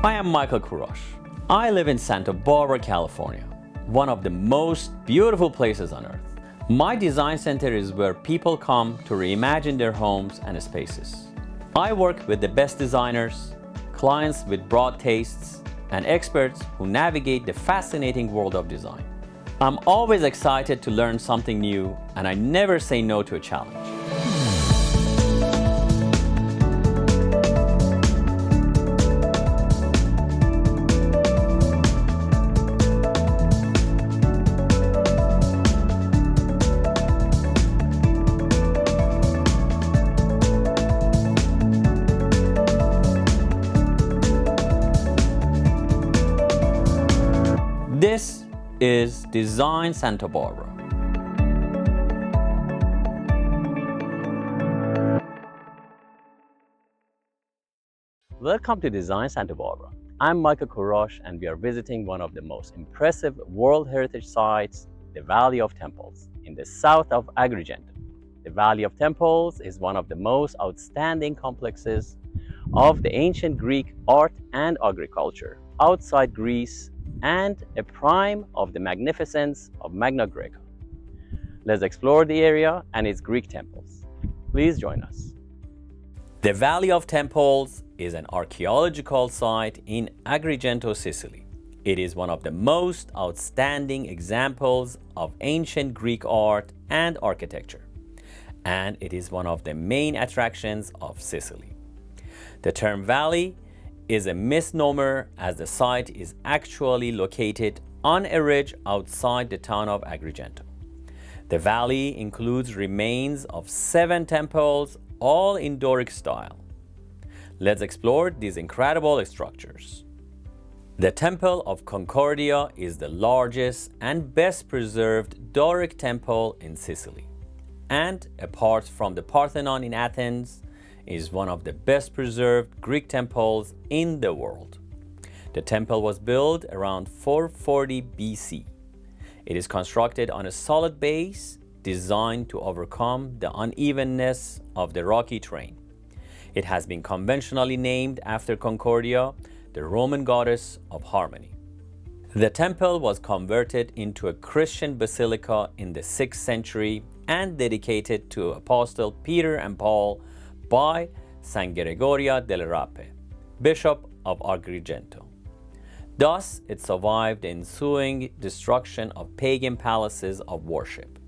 I am Michael Kourosh. I live in Santa Barbara, California, one of the most beautiful places on earth. My design center is where people come to reimagine their homes and spaces. I work with the best designers, clients with broad tastes, and experts who navigate the fascinating world of design. I'm always excited to learn something new, and I never say no to a challenge. This is Design Santa Barbara. Welcome to Design Santa Barbara. I'm Michael Kourosh, and we are visiting one of the most impressive World Heritage Sites, the Valley of Temples, in the south of Agrigento. The Valley of Temples is one of the most outstanding complexes of the ancient Greek art and agriculture outside Greece, and a prime of the magnificence of Magna Greca. Let's explore the area and its Greek temples. Please join us. The Valley of Temples is an archaeological site in Agrigento, Sicily. It is one of the most outstanding examples of ancient Greek art and architecture, and it is one of the main attractions of Sicily. The term valley is a misnomer, as the site is actually located on a ridge outside the town of Agrigento. The valley includes remains of 7 temples, all in Doric style. Let's explore these incredible structures. The Temple of Concordia is the largest and best preserved Doric temple in Sicily, and apart from the Parthenon in Athens, is one of the best preserved Greek temples in the world. The temple was built around 440 BC. It is constructed on a solid base designed to overcome the unevenness of the rocky terrain. It has been conventionally named after Concordia, the Roman goddess of harmony. The temple was converted into a Christian basilica in the 6th century and dedicated to Apostle Peter and Paul by San Gregorio del Rape, Bishop of Agrigento. Thus, it survived the ensuing destruction of pagan palaces of worship.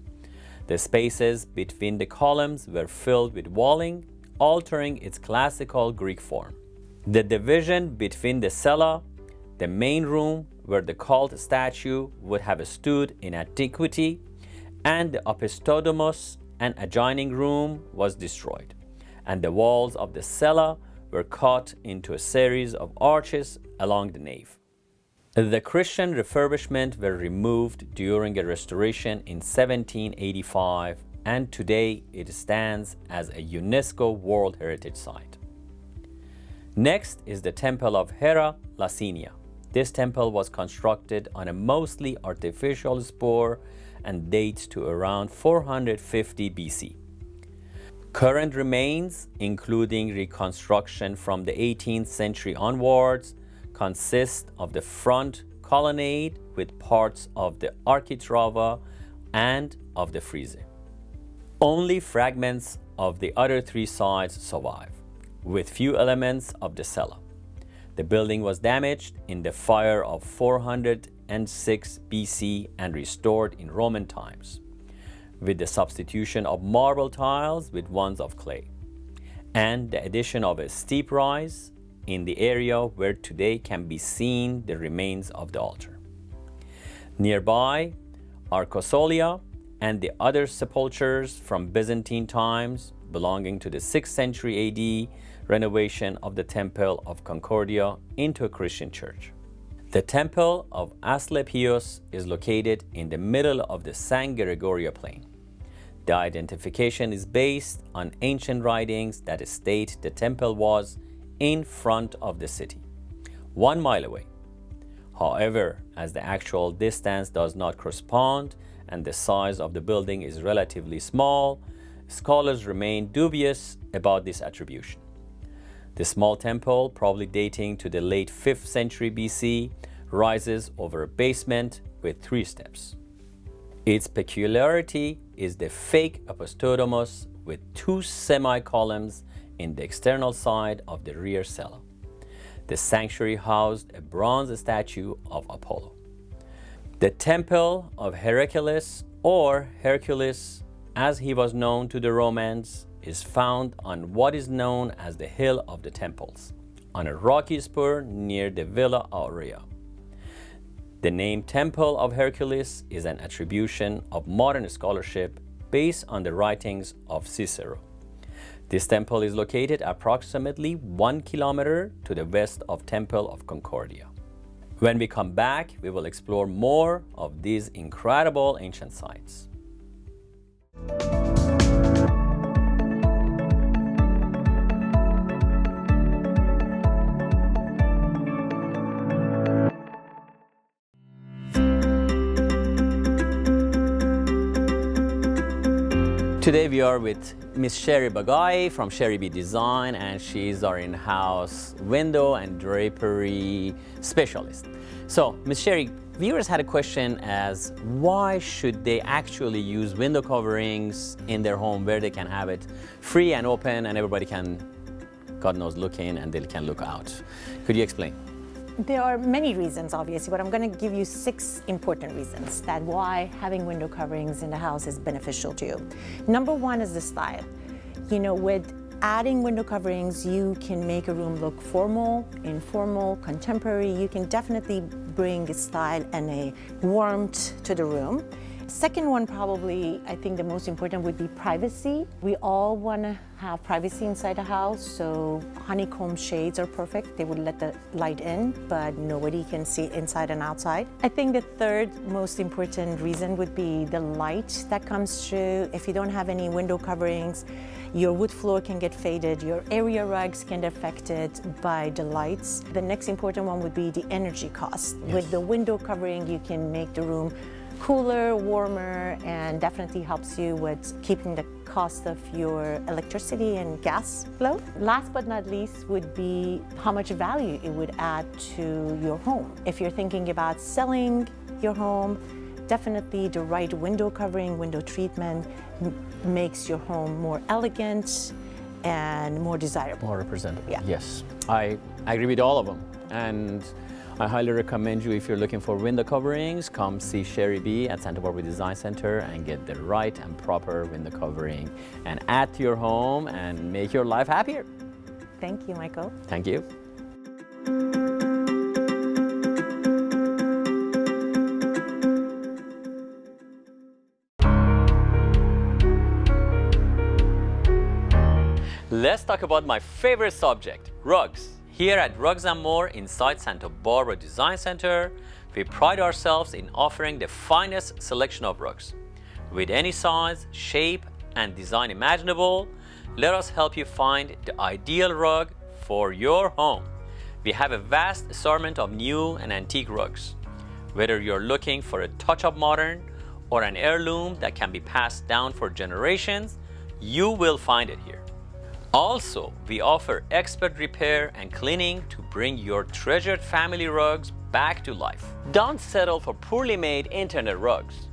The spaces between the columns were filled with walling, altering its classical Greek form. The division between the cella, the main room where the cult statue would have stood in antiquity, and the opisthosomos, an adjoining room, was destroyed, and the walls of the cella were cut into a series of arches along the nave. The Christian refurbishment were removed during a restoration in 1785, and today it stands as a UNESCO World Heritage Site. Next is the Temple of Hera Lacynia. This temple was constructed on a mostly artificial spur and dates to around 450 BC. Current remains, including reconstruction from the 18th century onwards, consist of the front colonnade with parts of the architrave and of the frieze. Only fragments of the other 3 sides survive, with few elements of the cella. The building was damaged in the fire of 406 BC and restored in Roman times, with the substitution of marble tiles with ones of clay, and the addition of a steep rise in the area where today can be seen the remains of the altar. Nearby are Cossolia and the other sepulchres from Byzantine times belonging to the 6th century AD renovation of the Temple of Concordia into a Christian church. The Temple of Asclepius is located in the middle of the San Gregorio plain. The identification is based on ancient writings that state the temple was in front of the city, 1 mile away. However, as the actual distance does not correspond and the size of the building is relatively small, scholars remain dubious about this attribution. The small temple, probably dating to the late 5th century BC, rises over a basement with 3 steps. Its peculiarity is the fake apostolemos with 2 semi-columns in the external side of the rear cella. The sanctuary housed a bronze statue of Apollo. The Temple of Hercules, or Hercules as he was known to the Romans, is found on what is known as the Hill of the Temples, on a rocky spur near the Villa Aurea. The name Temple of Hercules is an attribution of modern scholarship based on the writings of Cicero. This temple is located approximately 1 kilometer to the west of Temple of Concordia. When we come back, we will explore more of these incredible ancient sites. Today we are with Miss Sherry Bagai from Sherry B Design, and she's our in-house window and drapery specialist. So, Miss Sherry, viewers had a question as why should they actually use window coverings in their home where they can have it free and open and everybody can, God knows, look in and they can look out? Could you explain? There are many reasons, obviously, but I'm going to give you 6 important reasons that why having window coverings in the house is beneficial to you. Number 1 is the style. You know, with adding window coverings, you can make a room look formal, informal, contemporary. You can definitely bring a style and a warmth to the room. Second one, probably, I think the most important would be privacy. We all want to have privacy inside the house, so honeycomb shades are perfect. They would let the light in, but nobody can see inside and outside. I think the third most important reason would be the light that comes through. If you don't have any window coverings, your wood floor can get faded, your area rugs can get affected by the lights. The next important one would be the energy cost. Yes. With the window covering, you can make the room cooler, warmer, and definitely helps you with keeping the cost of your electricity and gas low. Last but not least would be how much value it would add to your home. If you're thinking about selling your home, definitely the right window covering, window treatment makes your home more elegant and more desirable. More representative. Yeah. Yes, I agree with all of them. And I highly recommend you, if you're looking for window coverings, come see Sherry B at Santa Barbara Design Center and get the right and proper window covering and add to your home and make your life happier. Thank you, Michael. Thank you. Let's talk about my favorite subject, rugs. Here at Rugs & More inside Santa Barbara Design Center, we pride ourselves in offering the finest selection of rugs. With any size, shape, and design imaginable, let us help you find the ideal rug for your home. We have a vast assortment of new and antique rugs. Whether you're looking for a touch of modern or an heirloom that can be passed down for generations, you will find it here. Also, we offer expert repair and cleaning to bring your treasured family rugs back to life. Don't settle for poorly made internet rugs.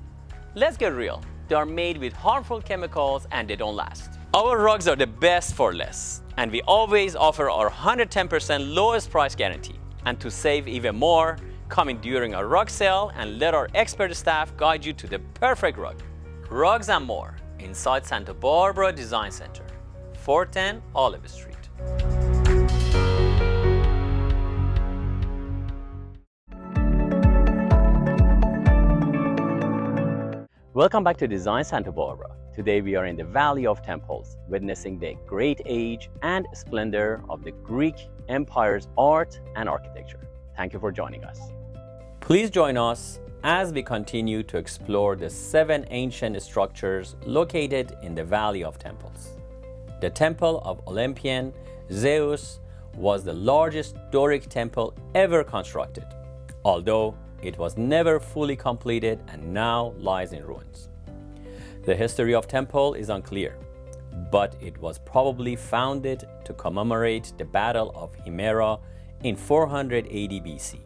Let's get real. They are made with harmful chemicals and they don't last. Our rugs are the best for less, and we always offer our 110% lowest price guarantee. And to save even more, come in during our rug sale and let our expert staff guide you to the perfect rug. Rugs & More inside Santa Barbara Design Center. 410 Olive Street. Welcome back to Design Santa Barbara. Today we are in the Valley of Temples, witnessing the great age and splendor of the Greek Empire's art and architecture. Thank you for joining us. Please join us as we continue to explore the 7 ancient structures located in the Valley of Temples. The Temple of Olympian Zeus was the largest Doric temple ever constructed, although it was never fully completed and now lies in ruins. The history of the temple is unclear. but it was probably founded to commemorate the Battle of Himera in 480 BC,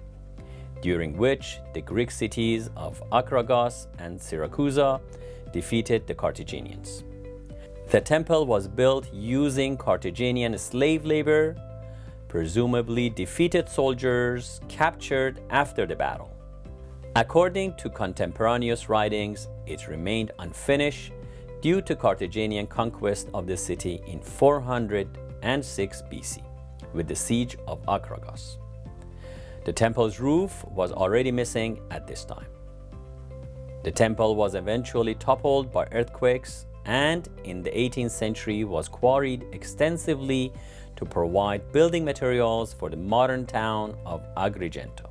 during which the Greek cities of Akragos and Siracusa defeated the Carthaginians. The temple was built using Carthaginian slave labor, presumably defeated soldiers captured after the battle. According to contemporaneous writings, it remained unfinished due to Carthaginian conquest of the city in 406 BC with the siege of Akragos. The temple's roof was already missing at this time. The temple was eventually toppled by earthquakes and in the 18th century was quarried extensively to provide building materials for the modern town of Agrigento.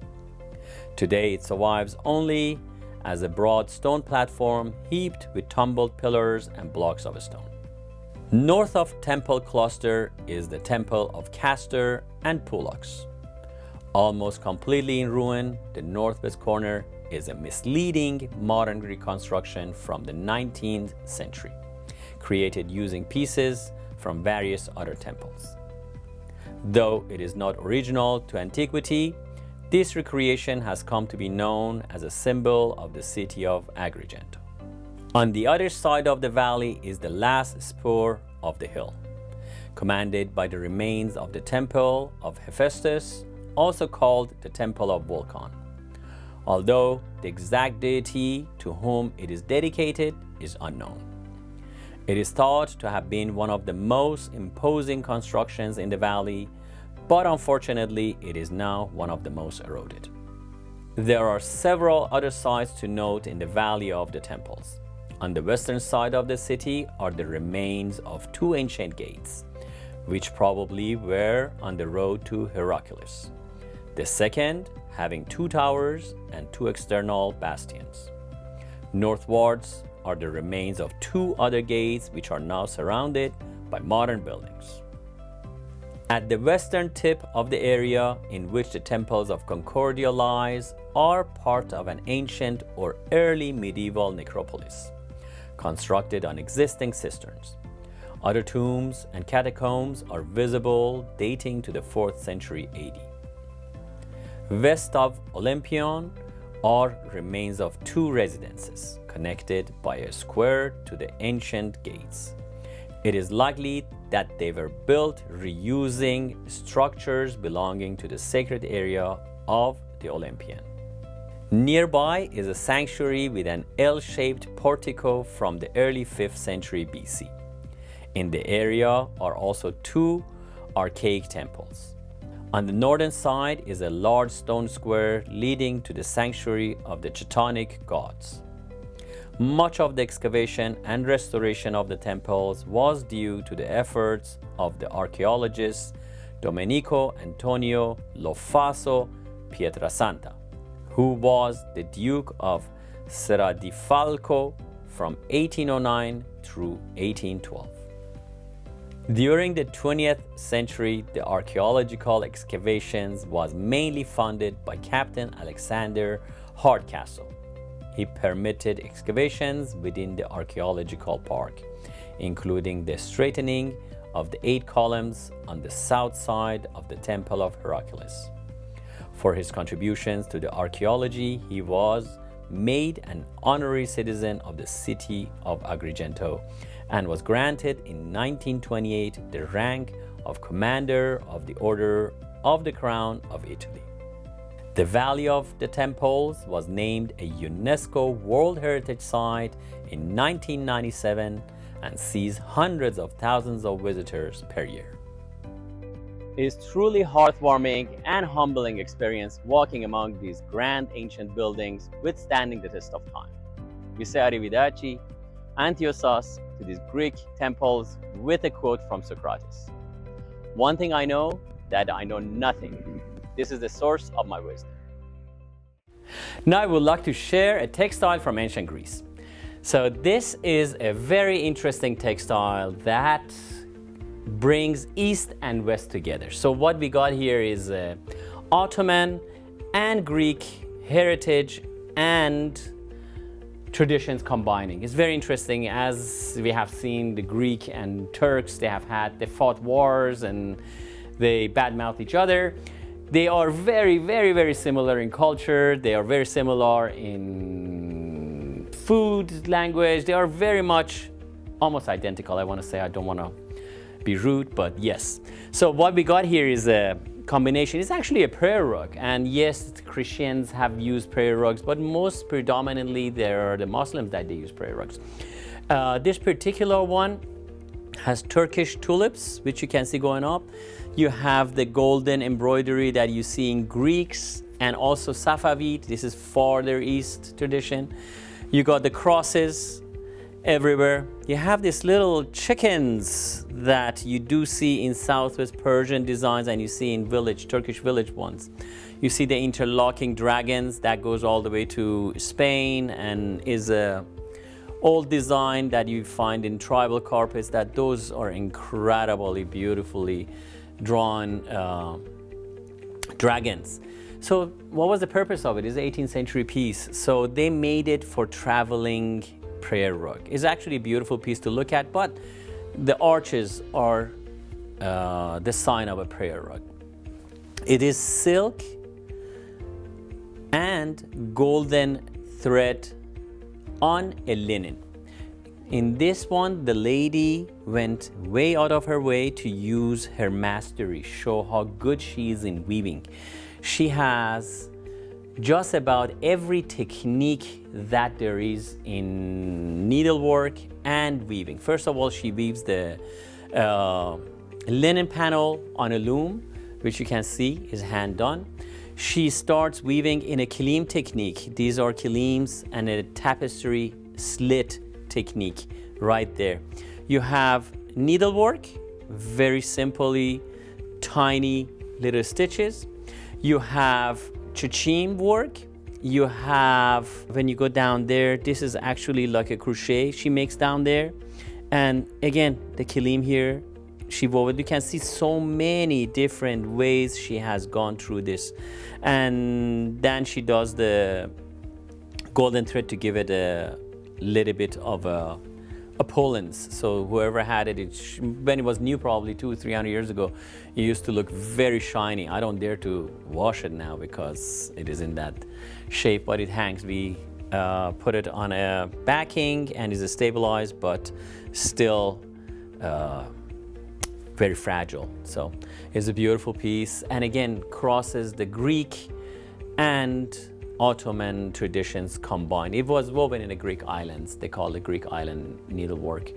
Today it survives only as a broad stone platform heaped with tumbled pillars and blocks of stone. North of temple cluster is the temple of Castor and Pollux. Almost completely in ruin, the northwest corner is a misleading modern reconstruction from the 19th century, created using pieces from various other temples. Though it is not original to antiquity, this recreation has come to be known as a symbol of the city of Agrigento. On the other side of the valley is the last spur of the hill, commanded by the remains of the temple of Hephaestus, also called the Temple of Vulcan, although the exact deity to whom it is dedicated is unknown. It is thought to have been one of the most imposing constructions in the valley, but unfortunately it is now one of the most eroded. There are several other sites to note in the Valley of the Temples. On the western side of the city are the remains of two ancient gates, which probably were on the road to Heraclius. The second having two towers and two external bastions. Northwards are the remains of two other gates which are now surrounded by modern buildings. At the western tip of the area in which the temples of Concordia lies are part of an ancient or early medieval necropolis, constructed on existing cisterns. Other tombs and catacombs are visible dating to the 4th century AD. West of Olympion are remains of two residences connected by a square to the ancient gates. It is likely that they were built reusing structures belonging to the sacred area of the Olympian. Nearby is a sanctuary with an L-shaped portico from the early 5th century BC. In the area are also two archaic temples. On the northern side is a large stone square leading to the sanctuary of the Teutonic gods. Much of the excavation and restoration of the temples was due to the efforts of the archaeologist Domenico Antonio Lofaso Pietrasanta, who was the Duke of Serradifalco from 1809 through 1812. During the 20th century, the archaeological excavations was mainly funded by Captain Alexander Hardcastle. He permitted excavations within the archaeological park, including the straightening of the 8 columns on the south side of the Temple of Heraclius. For his contributions to the archaeology, he was made an honorary citizen of the city of Agrigento and was granted in 1928 the rank of Commander of the Order of the Crown of Italy. The Valley of the Temples was named a UNESCO World Heritage Site in 1997 and sees hundreds of thousands of visitors per year. It is truly heartwarming and humbling experience walking among these grand ancient buildings withstanding the test of time. We say arrivederci, antiosas to these Greek temples with a quote from Socrates. One thing I know, that I know nothing. This is the source of my wisdom. Now I would like to share a textile from ancient Greece. So this is a very interesting textile that brings East and West together. So what we got here is Ottoman and Greek heritage and traditions combining. It's very interesting. As we have seen, the Greek and Turks, they fought wars and they badmouth each other. They are very, very, very similar in culture. They are very similar in food, language. They are very much almost identical. I want to say, I don't want to be rude, but yes. So what we got here is a combination. It's actually a prayer rug, and yes, Christians have used prayer rugs, but most predominantly they're the Muslims that they use prayer rugs. This particular one has Turkish tulips, which you can see going up. You have the golden embroidery that you see in Greeks and also Safavid. This is farther east tradition. You got the crosses everywhere. You have these little chickens that you do see in Southwest Persian designs and you see in Turkish village ones. You see the interlocking dragons that goes all the way to Spain and is a old design that you find in tribal carpets. That those are incredibly beautifully drawn dragons. So what was the purpose of it? It's an 18th century piece. So they made it for traveling prayer rug. It's actually a beautiful piece to look at, but the arches are the sign of a prayer rug. It is silk and golden thread on a linen. In this one, the lady went way out of her way to use her mastery, show how good she is in weaving. She has just about every technique that there is in needlework and weaving. First of all, she weaves the linen panel on a loom, which you can see is hand done. She starts weaving in a kilim technique. These are kilims and a tapestry slit technique right there. You have needlework, very simply tiny little stitches. You have chachim work. You have, when you go down there, this is actually like a crochet she makes down there. And again, the kilim here, she wove it. You can see so many different ways she has gone through this. And then she does the golden thread to give it a little bit of a opulence. So whoever had it, when it was new, probably 200-300 years ago, it used to look very shiny. I don't dare to wash it now because it is in that shape, but it hangs. We put it on a backing and is stabilized, but still very fragile. So it's a beautiful piece, and again crosses the Greek and Ottoman traditions combined. It was woven in the Greek islands. They call it Greek island needlework.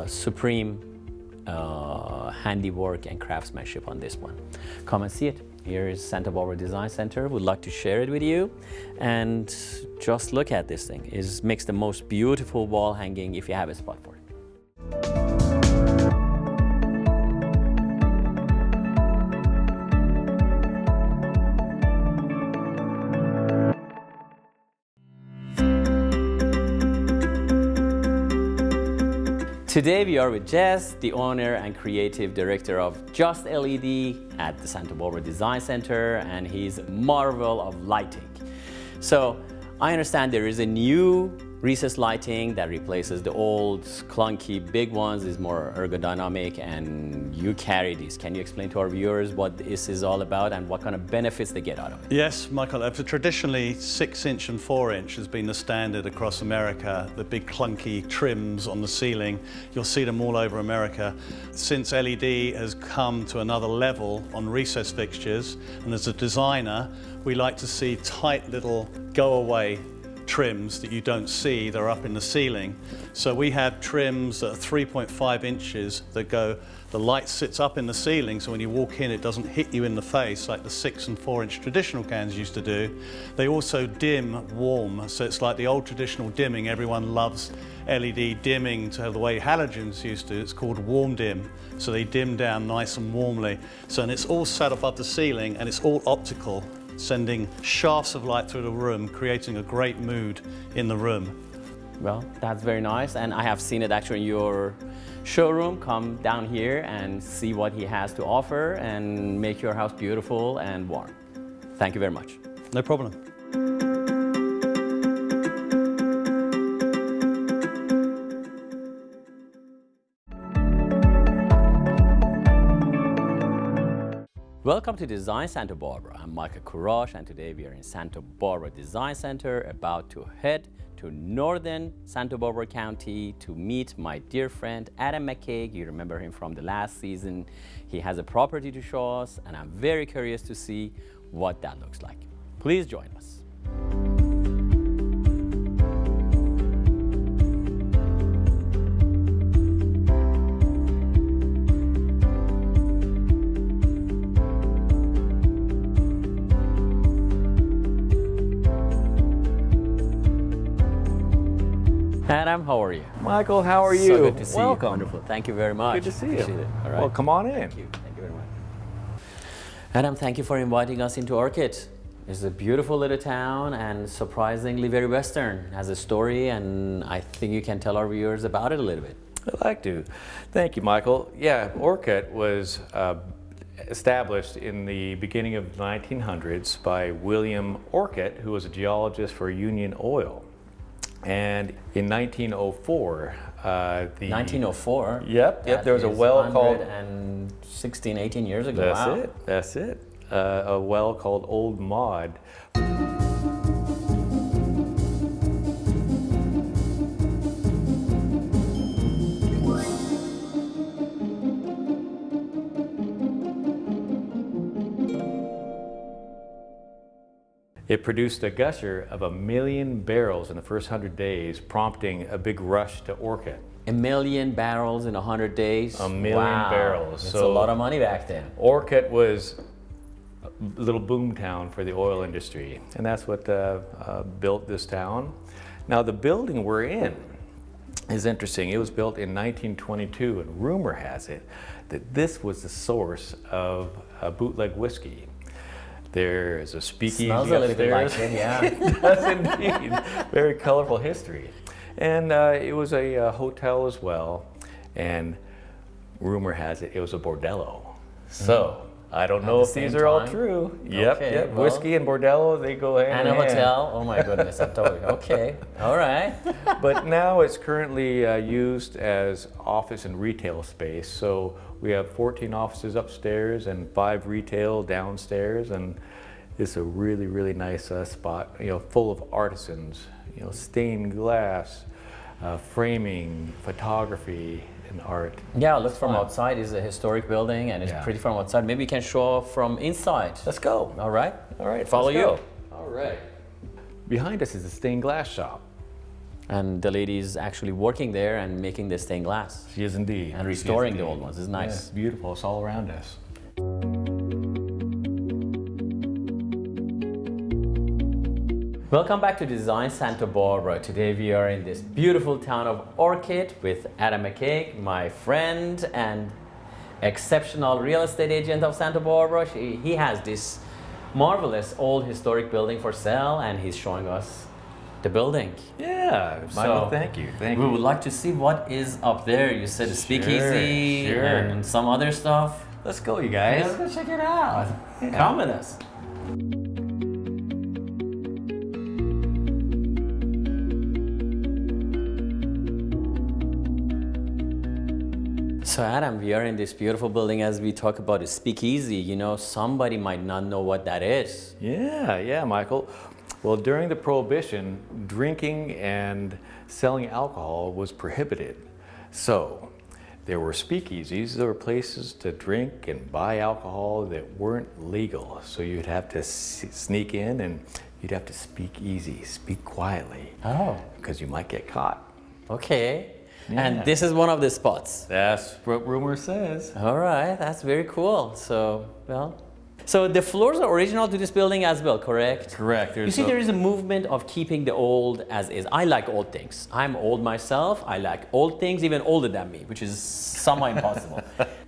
Supreme handiwork and craftsmanship on this one. Come and see it. Here is Santa Barbara Design Center. We'd like to share it with you, and just look at this thing. It makes the most beautiful wall hanging if you have a spot for it. Today we are with Jess, the owner and creative director of Just LED at the Santa Barbara Design Center, and he's a marvel of lighting. So I understand there is a new recessed lighting that replaces the old clunky big ones, is more ergodynamic, and you carry these. Can you explain to our viewers what this is all about and what kind of benefits they get out of it? Yes, Michael. Traditionally, 6-inch and 4-inch has been the standard across America. The big clunky trims on the ceiling, you'll see them all over America. Since LED has come to another level on recessed fixtures, and as a designer, we like to see tight little go-away trims that you don't see, they're up in the ceiling. So we have trims that are 3.5 inches that go, the light sits up in the ceiling, so when you walk in it doesn't hit you in the face like the 6 and 4-inch traditional cans used to do. They also dim warm, so it's like the old traditional dimming. Everyone loves LED dimming to the way halogens used to. It's called warm dim, so they dim down nice and warmly. So, and it's all sat above the ceiling and it's all optical, sending shafts of light through the room, creating a great mood in the room. Well, that's very nice, and I have seen it actually in your showroom. Come down here and see what he has to offer and make your house beautiful and warm. Thank you very much. No problem. Welcome to Design Santa Barbara. I'm Michael Kourosh, and today we are in Santa Barbara Design Center, about to head to northern Santa Barbara County to meet my dear friend Adam McKaig. You remember him from the last season. He has a property to show us, and I'm very curious to see what that looks like. Please join us. Adam, how are you? Michael, how are you? So good to see Welcome. you. Wonderful. Thank you very much. Good to see you. Appreciate it. All right. Well, come on in. Thank you. Thank you very much. Adam, thank you for inviting us into Orcutt. It's a beautiful little town and surprisingly very Western. It has a story, and I think you can tell our viewers about it a little bit. I'd like to. Thank you, Michael. Yeah, Orcutt was established in the beginning of the 1900s by William Orcutt, who was a geologist for Union Oil. And in 1904, 1904? Yep, there was a well called... 116, 18 years ago. That's it. A well called Old Maud. It produced a gusher of 1 million barrels in the first 100 days, prompting a big rush to Orcutt. 1 million barrels in 100 days? 1 million barrels. That's a lot of money back then. Orcutt was a little boom town for the oil industry, and that's what built this town. Now, the building we're in is interesting. It was built in 1922, and rumor has it that this was the source of bootleg whiskey. There is a speakeasy Smells a little bit like upstairs. it, yeah. It does indeed. Very colorful history. And it was a hotel as well. And rumor has it, it was a bordello. So, I don't know if these are all true. Yep. Well, whiskey and bordello, they go hand in and a hand. hotel. Oh my goodness, I'm totally, okay, all right. But now it's currently used as office and retail space. So we have 14 offices upstairs and 5 retail downstairs, and it's a really, really nice spot, full of artisans, stained glass, framing, photography, and art. Yeah, look from outside. It's a historic building, and it's pretty from outside. Maybe you can show from inside. Let's go. All right. All right, Follow let's you. go. All right. Behind us is a stained glass shop. And the lady is actually working there and making the stained glass. She is indeed. And restoring the old ones. It's nice. Yes, beautiful. It's all around us. Welcome back to Design Santa Barbara. Today we are in this beautiful town of Orcutt with Adam McKaig, my friend and exceptional real estate agent of Santa Barbara. He has this marvelous old historic building for sale, and he's showing us the building. Yeah, Michael, thank you. We would like to see what is up there. You said a speakeasy Sure. and some other stuff. Let's go, you guys. Let's go check it out. Yeah. Come with us. So Adam, we are in this beautiful building. As we talk about a speakeasy, somebody might not know what that is. Yeah, Michael. Well, during the Prohibition, drinking and selling alcohol was prohibited. So there were speakeasies. There were places to drink and buy alcohol that weren't legal. So you'd have to sneak in, and you'd have to speak easy, speak quietly. Oh. Because you might get caught. Okay. Yeah. And this is one of the spots. That's what rumor says. All right, that's very cool. So the floors are original to this building as well, correct? Correct. You see, there is a movement of keeping the old as is. I like old things. I'm old myself. I like old things, even older than me, which is somewhat impossible.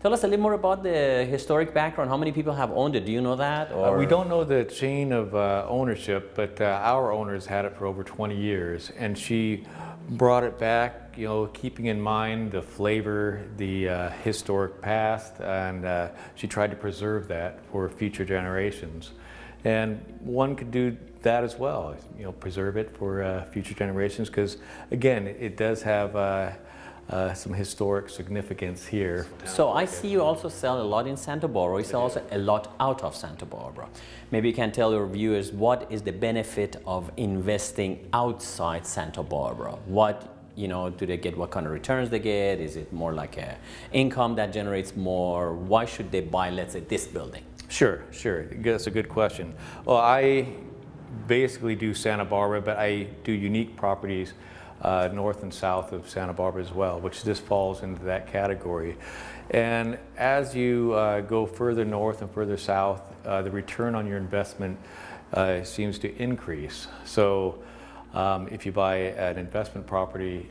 Tell us a little more about the historic background. How many people have owned it? Do you know that? Or? We don't know the chain of ownership, but our owners had it for over 20 years, and she brought it back, keeping in mind the flavor, the historic past, and she tried to preserve that for future generations. And one could do that as well, preserve it for future generations, because again, it does have some historic significance here. So I see you also sell a lot in Santa Barbara. You sell also a lot out of Santa Barbara. Maybe you can tell your viewers what is the benefit of investing outside Santa Barbara? What, you know, do they get? What kind of returns they get? Is it more like a income that generates more? Why should they buy, let's say, this building? Sure. That's a good question. Well, I basically do Santa Barbara, but I do unique properties north and south of Santa Barbara as well, which this falls into that category. And as you go further north and further south, the return on your investment seems to increase. So if you buy an investment property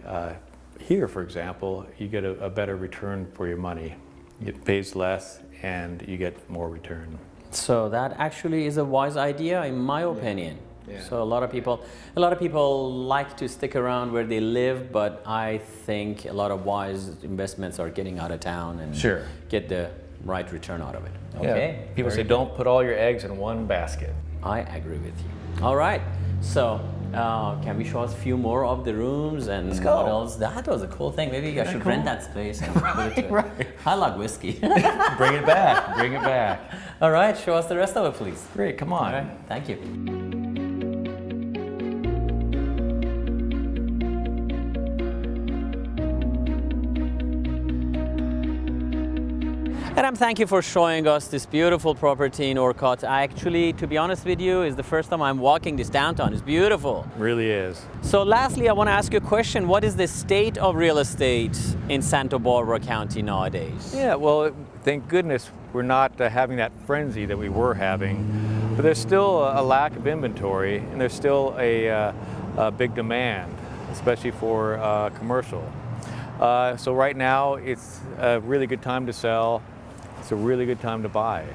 here, for example, you get a better return for your money. It pays less and you get more return. So that actually is a wise idea, in my opinion. Yeah. So a lot of people like to stick around where they live, but I think a lot of wise investments are getting out of town and Sure. get the right return out of it. Yeah. Okay. People Very say don't put all your eggs in one basket. I agree with you. All right. So can we show us a few more of the rooms and Let's go. what else? That was a cool thing. Maybe I should rent that space and put it to it. Right. I like whiskey. Bring it back. Bring it back. All right. Show us the rest of it, please. Great. Come on. All right. Thank you. Adam, thank you for showing us this beautiful property in Orcutt. Actually, to be honest with you, it's the first time I'm walking this downtown. It's beautiful. Really is. So lastly, I want to ask you a question. What is the state of real estate in Santa Barbara County nowadays? Yeah, well, thank goodness we're not having that frenzy that we were having, but there's still a lack of inventory and there's still a big demand, especially for commercial. So right now it's a really good time to sell. It's a really good time to buy.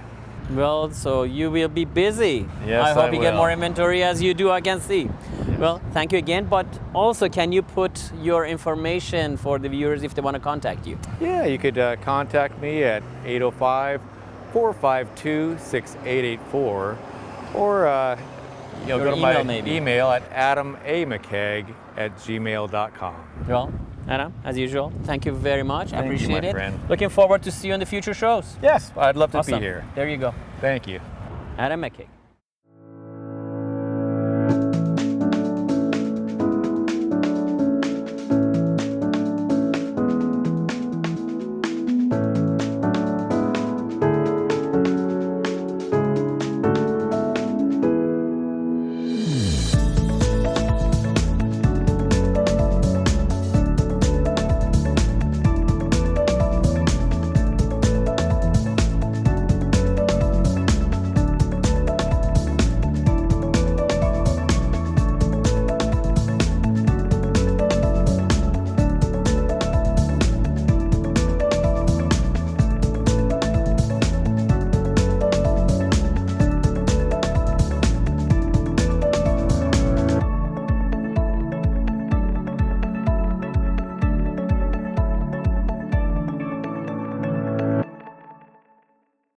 Well, so you will be busy. Yes, I hope I you get will. more inventory as you do, I can see. Yes. Well, thank you again, but also can you put your information for the viewers if they want to contact you? Yeah, you could contact me at 805-452-6884 or Your go to email my maybe. email at adamamckaig@gmail.com. Well, Adam, as usual, thank you very much. I Thank you, appreciate my it. friend. Looking forward to see you in the future shows. Yes, I'd love to Awesome. be here. There you go. Thank you. Adam McKaig.